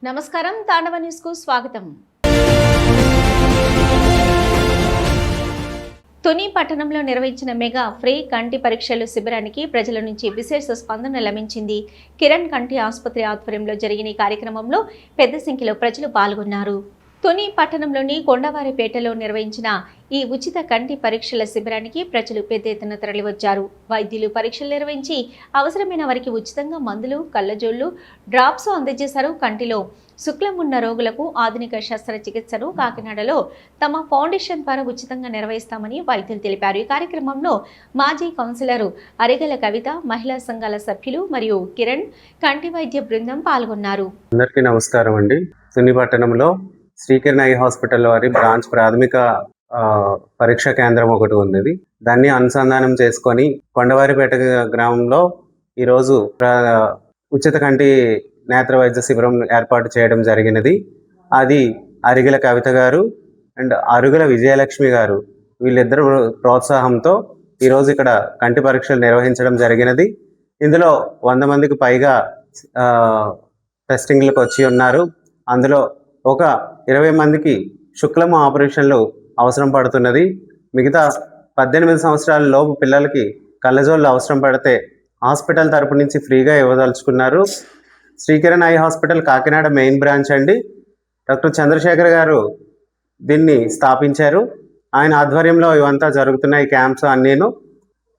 నమస్కారం, తాండవ న్యూస్ కు స్వాగతం. తుని పట్టణంలో నిర్వహించిన మెగా ఫ్రీ కంటి పరీక్షలు శిబిరానికి ప్రజల నుంచి విశేష స్పందన లభించింది. కిరణ్ కంటి ఆసుపత్రి ఆధ్వర్యంలో జరిగిన ఈ కార్యక్రమంలో పెద్ద సంఖ్యలో ప్రజలు పాల్గొన్నారు. తుని పట్టణంలోని కొండవారిపేటలో నిర్వహించిన ఈ ఉచిత కంటి పరీక్షల శిబిరానికి ప్రజలు పెద్ద ఎత్తున తరలివచ్చారు. వైద్యులు పరీక్షలు నిర్వహించి అవసరమైన వారికి ఉచితంగా మందులు, కళ్ళజోళ్లు, డ్రాప్స్ అందజేశారు. కంటిలో శుక్లం ఉన్న రోగులకు ఆధునిక శస్త్రచికిత్సను కాకినాడలో తమ ఫౌండేషన్ ద్వారా ఉచితంగా నిర్వహిస్తామని వైద్యులు తెలిపారు. ఈ కార్యక్రమంలో మాజీ కౌన్సిలర్ అరిగల కవిత, మహిళా సంఘాల సభ్యులు మరియు కిరణ్ కంటి వైద్య బృందం పాల్గొన్నారు. అందరికీ నమస్కారం అండి. తుని పట్టణంలో శ్రీకిరణ్ ఐ హాస్పిటల్ వారి బ్రాంచ్ ప్రాథమిక పరీక్షా కేంద్రం ఒకటి ఉంది. దాన్ని అనుసంధానం చేసుకొని కొండవారిపేట గ్రామంలో ఈరోజు ఉచిత కంటి నేత్ర వైద్య శిబిరం ఏర్పాటు చేయడం జరిగినది. అది అరిగల కవిత గారు అండ్ అరుగుల విజయలక్ష్మి గారు వీళ్ళిద్దరు ప్రోత్సాహంతో ఈరోజు ఇక్కడ కంటి పరీక్షలు నిర్వహించడం జరిగినది. ఇందులో 100 మందికి పైగా టెస్టింగ్లకు వచ్చి ఉన్నారు. అందులో ఒక 20 మందికి శుక్లం ఆపరేషన్లు అవసరం పడుతున్నది. మిగతా 18 సంవత్సరాల లోపు పిల్లలకి కళ్ళజోళ్ళు అవసరం పడితే హాస్పిటల్ తరపు నుంచి ఫ్రీగా ఇవ్వదలుచుకున్నారు. Srikiran eye hospital Kakinada main branch అండి. డాక్టర్ చంద్రశేఖర్ గారు దీన్ని స్థాపించారు. ఆయన ఆధ్వర్యంలో ఇవంతా జరుగుతున్నాయి క్యాంప్స్ అన్నీను.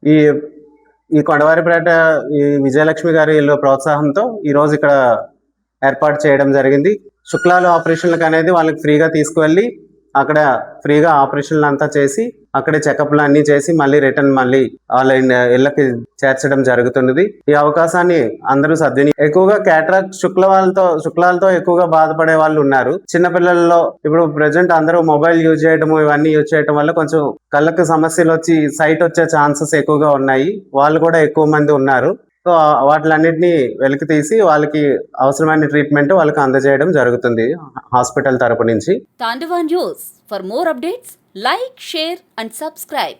ఈ కొండవారిపేట ఈ విజయలక్ష్మి గారి ప్రోత్సాహంతో ఈరోజు ఇక్కడ ఏర్పాటు చేయడం జరిగింది. శుక్లాలు ఆపరేషన్లకు అనేది వాళ్ళకి ఫ్రీగా తీసుకువెళ్ళి అక్కడ ఫ్రీగా ఆపరేషన్లు అంతా చేసి అక్కడే చెకప్లు అన్నీ చేసి మళ్ళీ రిటర్న్ వాళ్ళ ఇళ్ళకి చేర్చడం జరుగుతున్నది. ఈ అవకాశాన్ని అందరూ ఎక్కువగా క్యాటరాక్ట్ శుక్లాలతో ఎక్కువగా బాధపడే వాళ్ళు ఉన్నారు. చిన్నపిల్లల్లో ఇప్పుడు ప్రజెంట్ అందరూ మొబైల్ యూజ్ చేయడం ఇవన్నీ యూజ్ చేయడం వల్ల కొంచెం కళ్ళకు సమస్యలు వచ్చి సైట్ వచ్చే ఛాన్సెస్ ఎక్కువగా ఉన్నాయి. వాళ్ళు కూడా ఎక్కువ మంది ఉన్నారు. సో వాటిలన్నిటినీ వెలికి తీసి వాళ్ళకి అవసరమైన ట్రీట్మెంట్ వాళ్ళకి అందజేయడం జరుగుతుంది హాస్పిటల్ తరపు నుంచి. Tandava news. For more updates, like, share and subscribe.